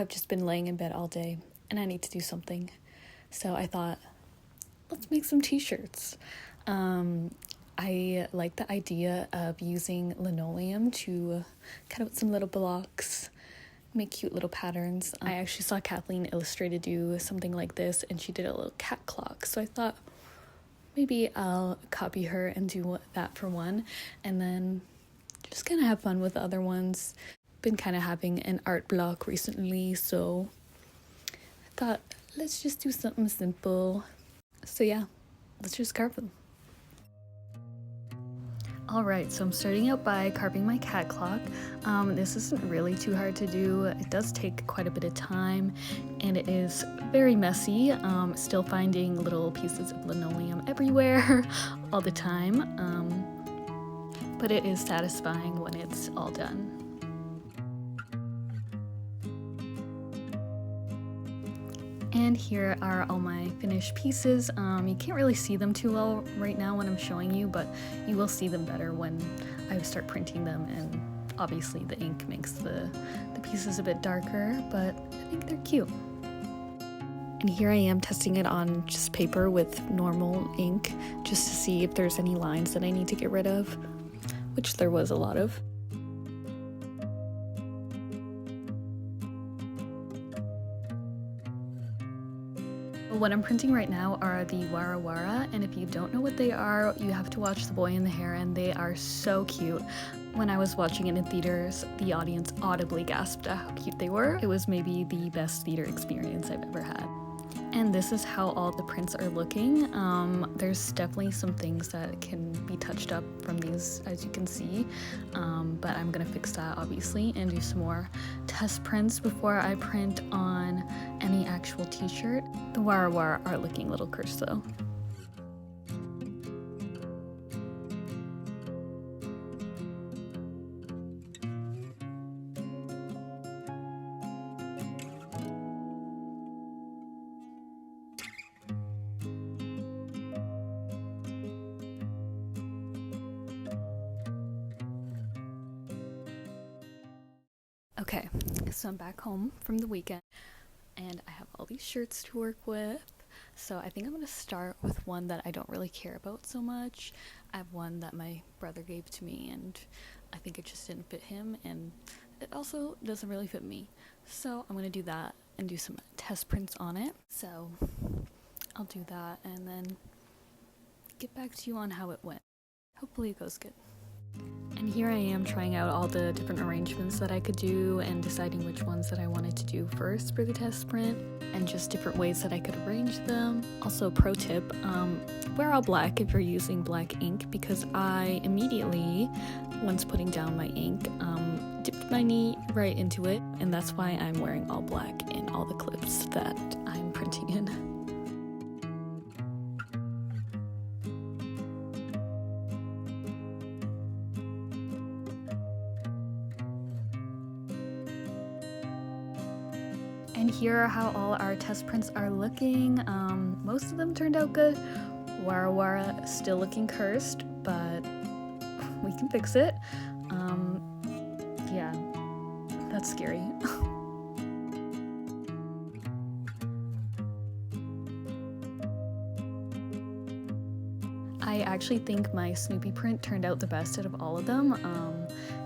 I've just been laying in bed all day and I need to do something. So I thought, let's make some t-shirts. I like the idea of using linoleum to cut out some little blocks, make cute little patterns. I actually saw Kathleen Illustrated do something like this, and she did a little cat clock. So I thought maybe I'll copy her and do that for one, and then just kind of have fun with the other ones. Been kind of having an art block recently, so I thought let's just do something simple. So yeah, let's just carve them. Alright, so I'm starting out by carving my cat clock. This isn't really too hard to do. It does take quite a bit of time and it is very messy. Still finding little pieces of linoleum everywhere all the time. But it is satisfying when it's all done. And here are all my finished pieces. You can't really see them too well right now when I'm showing you, but you will see them better when I start printing them, and obviously the ink makes the pieces a bit darker, but I think they're cute. And here I am testing it on just paper with normal ink, just to see if there's any lines that I need to get rid of, which there was a lot of. What I'm printing right now are the Wara Wara, and if you don't know what they are, you have to watch The Boy and the Heron. They are so cute. When I was watching it in theaters, the audience audibly gasped at how cute they were. It was maybe the best theater experience I've ever had. And this is how all the prints are looking. There's definitely some things that can be touched up from these, as you can see, but I'm gonna fix that obviously and do some more test prints before I print on any actual t-shirt. The Wara Wara are looking a little cursed though. Okay, so I'm back home from the weekend and I have all these shirts to work with. So I think I'm going to start with one that I don't really care about so much. I have one that my brother gave to me and I think it just didn't fit him, and it also doesn't really fit me. So I'm going to do that and do some test prints on it. So I'll do that and then get back to you on how it went. Hopefully it goes good. And here I am trying out all the different arrangements that I could do and deciding which ones that I wanted to do first for the test print, and just different ways that I could arrange them. Also, pro tip, wear all black if you're using black ink, because I immediately, once putting down my ink, dipped my knee right into it, and that's why I'm wearing all black in all the clips that I'm printing in. And here are how all our test prints are looking. Most of them turned out good. Wara Wara still looking cursed, but we can fix it. Yeah, that's scary. I actually think my Snoopy print turned out the best out of all of them.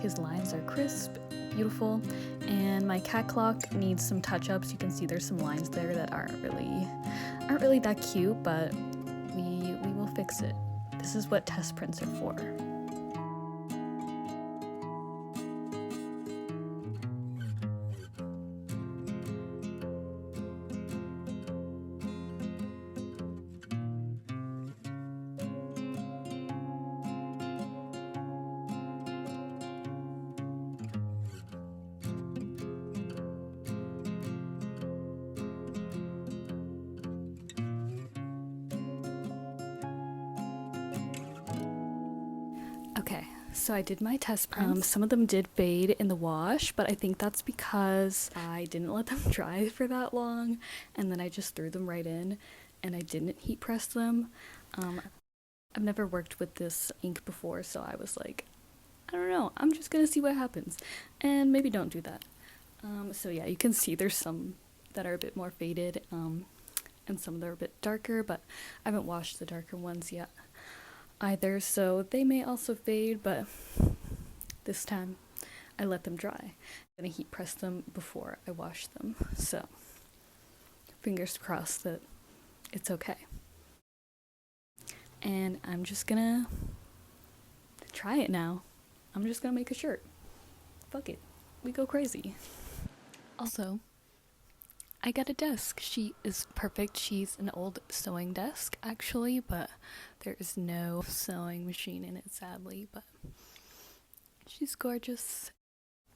His lines are crisp, beautiful, and my cat clock needs some touch-ups. You can see there's some lines there that aren't really that cute, but we will fix it. This is what test prints are for. Okay, so I did my test prints. Some of them did fade in the wash, but I think that's because I didn't let them dry for that long, and then I just threw them right in, and I didn't heat press them. I've never worked with this ink before, so I was like, I don't know, I'm just gonna see what happens, and maybe don't do that. So yeah, you can see there's some that are a bit more faded, and some that are a bit darker, but I haven't washed the darker ones yet either, so they may also fade, but this time I let them dry. I'm gonna heat press them before I wash them, so fingers crossed that it's okay. And I'm just gonna try it now. I'm just gonna make a shirt. Fuck it. We go crazy. Also, I got a desk. She is perfect. She's an old sewing desk, actually, but there is no sewing machine in it, sadly, but she's gorgeous.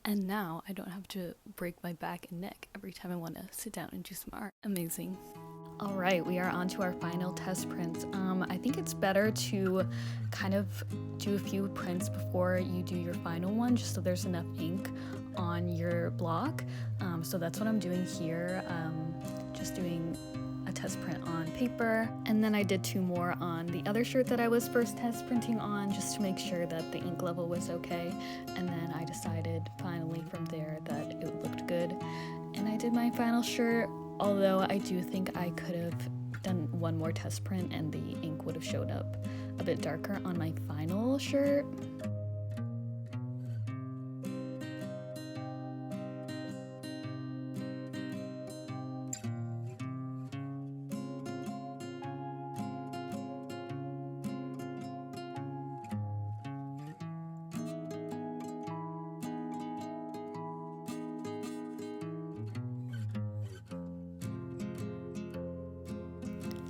And now I don't have to break my back and neck every time I want to sit down and do some art. Amazing. All right, we are on to our final test prints. I think it's better to kind of do a few prints before you do your final one, just so there's enough ink on your block. So that's what I'm doing here, just doing a test print on paper. And then I did 2 more on the other shirt that I was first test printing on, just to make sure that the ink level was okay. And then I decided finally from there that it looked good. And I did my final shirt, although I do think I could have done 1 more test print and the ink would have showed up a bit darker on my final shirt.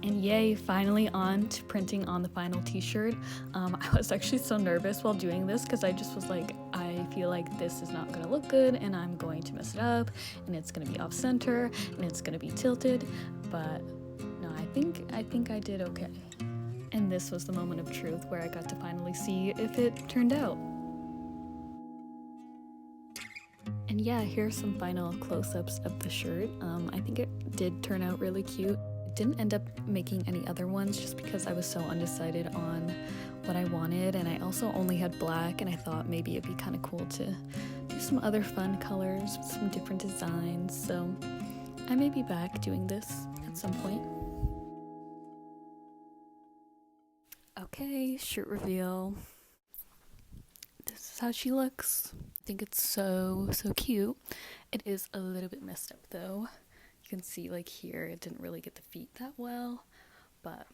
And yay, finally on to printing on the final t-shirt. I was actually so nervous while doing this because I just was like, I feel like this is not gonna look good and I'm going to mess it up and it's gonna be off center and it's gonna be tilted, but no, I think I did okay. And this was the moment of truth where I got to finally see if it turned out. And yeah, here's some final close-ups of the shirt. I think it did turn out really cute. Didn't end up making any other ones just because I was so undecided on what I wanted, and I also only had black, and I thought maybe it'd be kind of cool to do some other fun colors, some different designs, so I may be back doing this at some point. Okay, shirt reveal. This is how she looks. I think it's so cute. It is a little bit messed up though. You can see like here it didn't really get the feet that well, but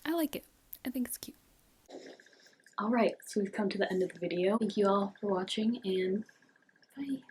I like it. I think it's cute. Alright, so we've come to the end of the video. Thank you all for watching and bye.